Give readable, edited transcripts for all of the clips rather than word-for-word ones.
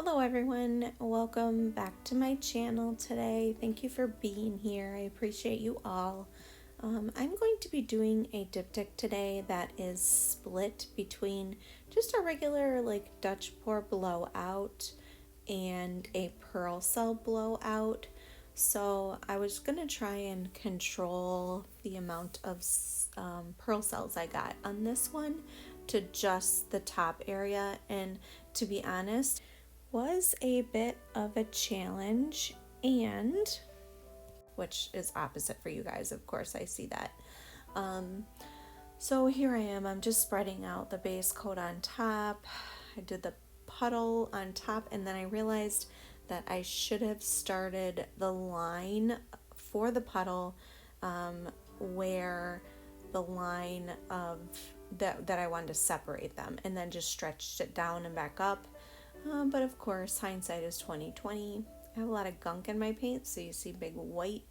Hello everyone, welcome back to my channel today. Thank you for being here. I appreciate you all. I'm going to be doing a diptych today that is split between just a regular Dutch pour blowout and a pearl cell blowout. So I was going to try and control the amount of pearl cells I got on this one to just the top area, and to be honest, was a bit of a challenge, and which is opposite for you guys, of course. I see that. So here I am, I'm just spreading out the base coat on top. I did the puddle on top, and then I realized that I should have started the line for the puddle where the line of that I wanted to separate them, and then just stretched it down and back up. But of course, hindsight is 20/20. I have a lot of gunk in my paint, so you see big white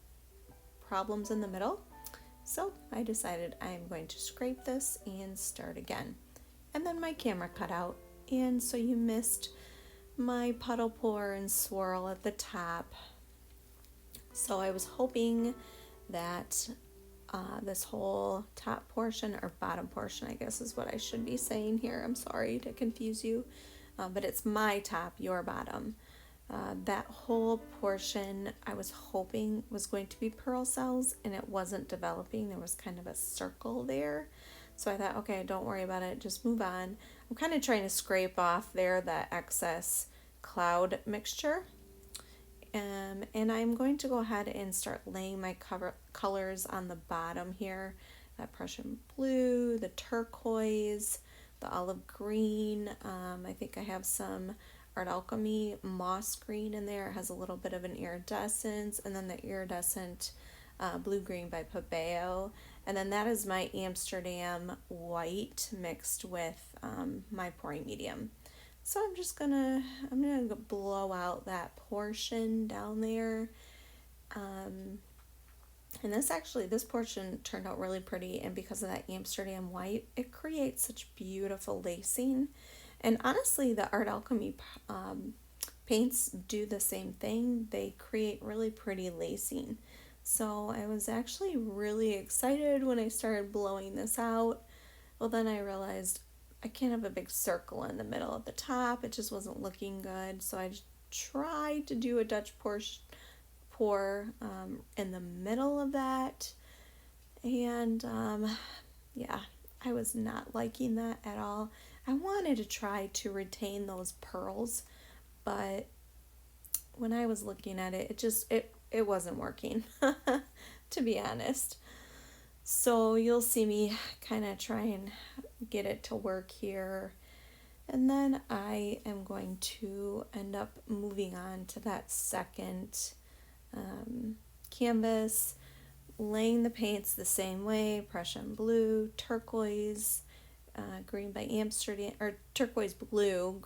problems in the middle. So I decided I'm going to scrape this and start again. And then my camera cut out, and so you missed my puddle pour and swirl at the top. So I was hoping that this whole top portion, or bottom portion I guess is what I should be saying here, I'm sorry to confuse you, but it's my top, your bottom. That whole portion I was hoping was going to be pearl cells, and it wasn't developing. There was kind of a circle there. So I thought, okay, don't worry about it, just move on. I'm kind of trying to scrape off there that excess cloud mixture. And I'm going to go ahead and start laying my colors on the bottom here. That Prussian blue, the turquoise, the olive green. I think I have some Alchemy moss green in there. It has a little bit of an iridescence, and then the iridescent blue-green by Pebeo. And then that is my Amsterdam white mixed with my pouring medium. So I'm gonna blow out that portion down there. And this portion turned out really pretty, and because of that Amsterdam white, it creates such beautiful lacing. And honestly, the Art Alchemy paints do the same thing. They create really pretty lacing. So I was actually really excited when I started blowing this out. Well, then I realized I can't have a big circle in the middle at the top. It just wasn't looking good. So I just tried to do a Dutch pour in the middle of that. And yeah, I was not liking that at all. I wanted to try to retain those pearls, but when I was looking at it, it wasn't working, to be honest. So you'll see me kind of try and get it to work here. And then I am going to end up moving on to that second canvas, laying the paints the same way: Prussian blue, turquoise, green by Amsterdam, or turquoise blue,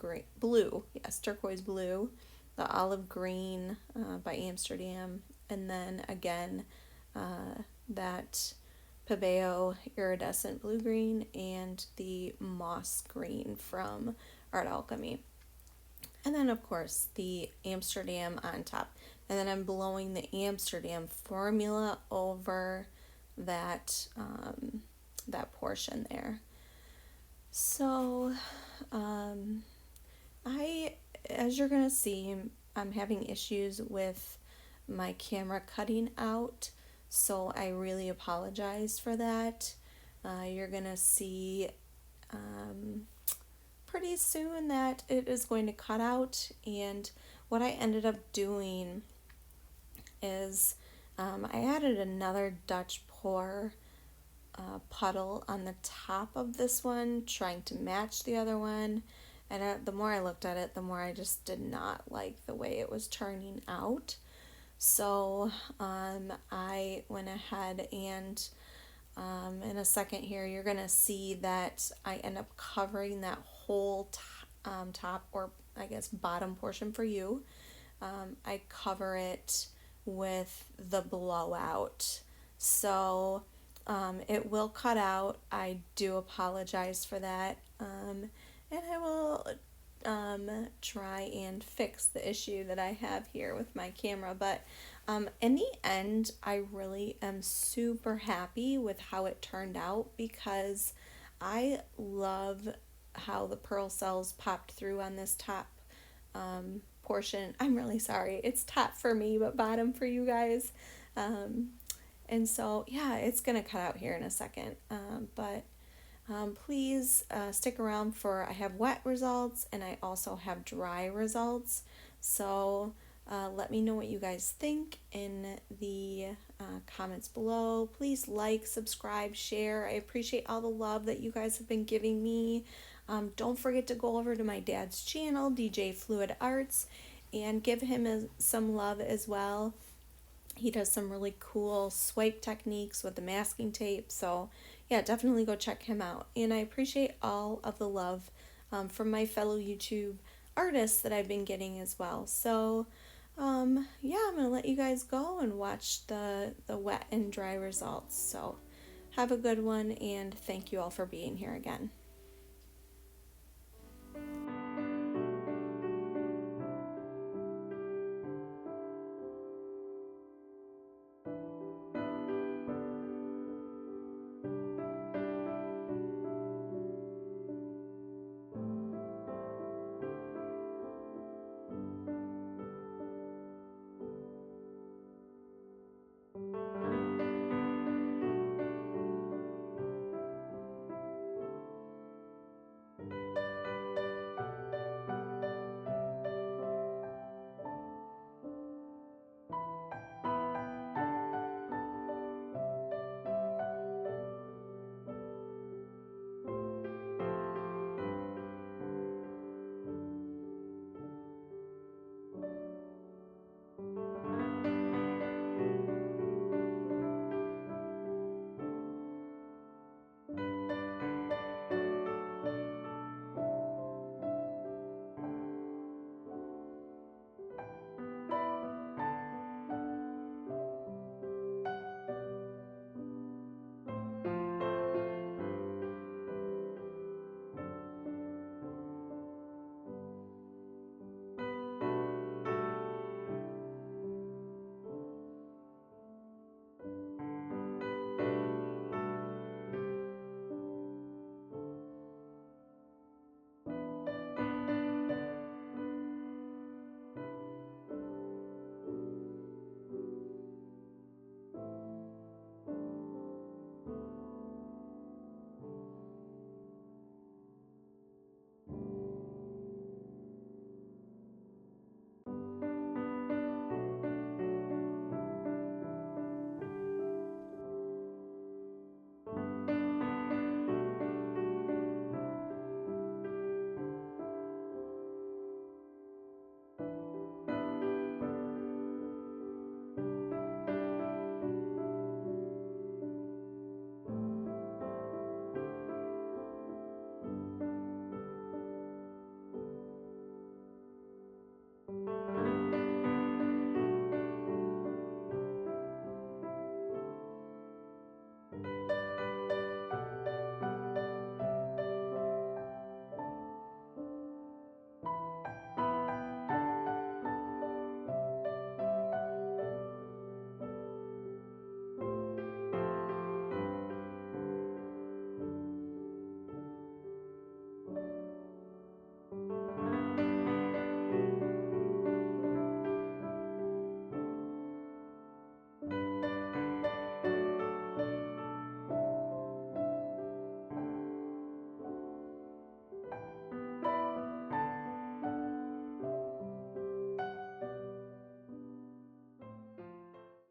turquoise blue, the olive green by Amsterdam, and then again that Pebeo iridescent blue green and the moss green from Art Alchemy. And then of course the Amsterdam on top. And then I'm blowing the Amsterdam formula over that that portion there. So as you're gonna see, I'm having issues with my camera cutting out, so I really apologize for that. You're gonna see pretty soon that it is going to cut out, and what I ended up doing is I added another Dutch pour puddle on the top of this one, trying to match the other one. And the more I looked at it, the more I just did not like the way it was turning out. So I went ahead and in a second here, you're going to see that I end up covering that whole top, or I guess bottom portion for you. I cover it with the blowout. So it will cut out. I do apologize for that. And I will try and fix the issue that I have here with my camera. But in the end, I really am super happy with how it turned out, because I love how the pearl cells popped through on this top portion. I'm really sorry, it's top for me but bottom for you guys. And so yeah, it's gonna cut out here in a second, but please stick around for, I have wet results and I also have dry results. So let me know what you guys think in the comments below. Please like, subscribe, share. I appreciate all the love that you guys have been giving me. Don't forget to go over to my dad's channel, DJ Fluid Arts, and give him some love as well. He does some really cool swipe techniques with the masking tape. So yeah, definitely go check him out. And I appreciate all of the love from my fellow YouTube artists that I've been getting as well. So yeah, I'm gonna let you guys go and watch the wet and dry results. So have a good one, and thank you all for being here again.